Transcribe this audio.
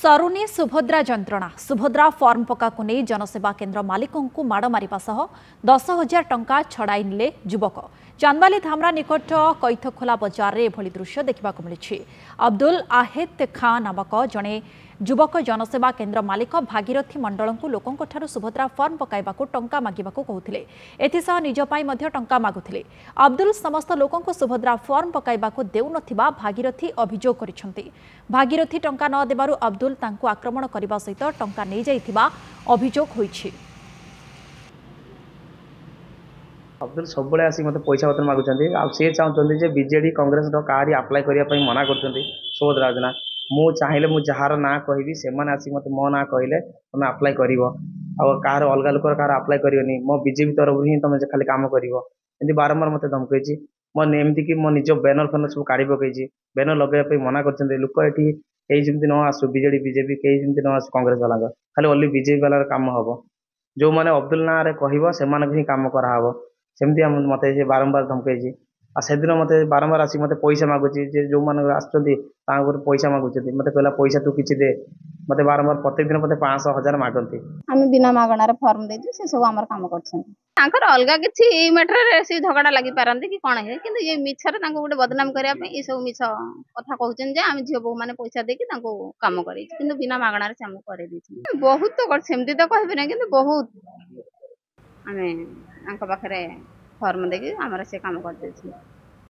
सरुनी Subhadra जंत्रणा Subhadra form पक्का को नहीं जनसेवा केन्द्र मालिकों को माड़ मारिबा सह 10,000 टंका छड़ाई निले युवक। चांदबाली धामरा निकट कैथखोला बजार में एभली दृश्य देखा मिली। अब्दुल आहेद खां नामक जड़े युवक जनसेवा केन्द्र मालिक भागीरथी मंडल को लोकों सुभद्रा फॉर्म पकाइबा टंका मागिबा कहते एथिसह निज पाई मध्य टंका मागुथिले। अब्दुल समस्त लोकों सुभद्रा फॉर्म पकाइबा देउनथिबा भागीरथी अभियोग करिसेंती। भागीरथी टंका न देबारु अब्दुल तांको आक्रमण करने सहित टंका नहीं जाइथिबा अभियोग होइछि। अब्दुल सब आसिक मत पैसा पत्र मागुंट सी चाहते बीजेडी कांग्रेस कहारी आप्लाय करने मना कर सुभद्रा योजना मु चाहिए मुझे जार ना कहि से आसिक मत मो ना कहले तुम आप्लाय कर कहार अलग लोक कहार आप्लाय करनी मो बीजेपी तरफ ही तुम खाली कम कर बारंबार मत धमकई एमती कि मो निज बैनर फैनर सब काढ़ी पकई बैनर लगे मना कर लोक ये कई जमी न आसू बीजेडी बीजेपी कई जमी न आसू कांग्रेस वाला खाली ओनली बीजेपी वाला कम हम जो मैंने अब्दुल ना कह से कम कराव सेमती मत बारंबार धमकई से दिन मत बारंबार आसिक मत पैसा मागुच जो मैंने आसर पैसा मागुच मत कहला पैसा तू किसी दे मत बारंबार प्रत्येक दिन मत 500,000 मागती आम बिना मागणार फॉर्म देजु से सब आमर काम कर अलग किसी मैटर से झगड़ा लगी पारती कि कौन है कि ये मिछर गोटे बदनाम करने ये सब मिछ कथा कहते आम झील बो मैंने पैसा देकी कम कर बिना मागणार से आमको कर बहुत तो सेमती तो कह कि बहुत आम पाखे फॉर्म देकी आमर से काम कर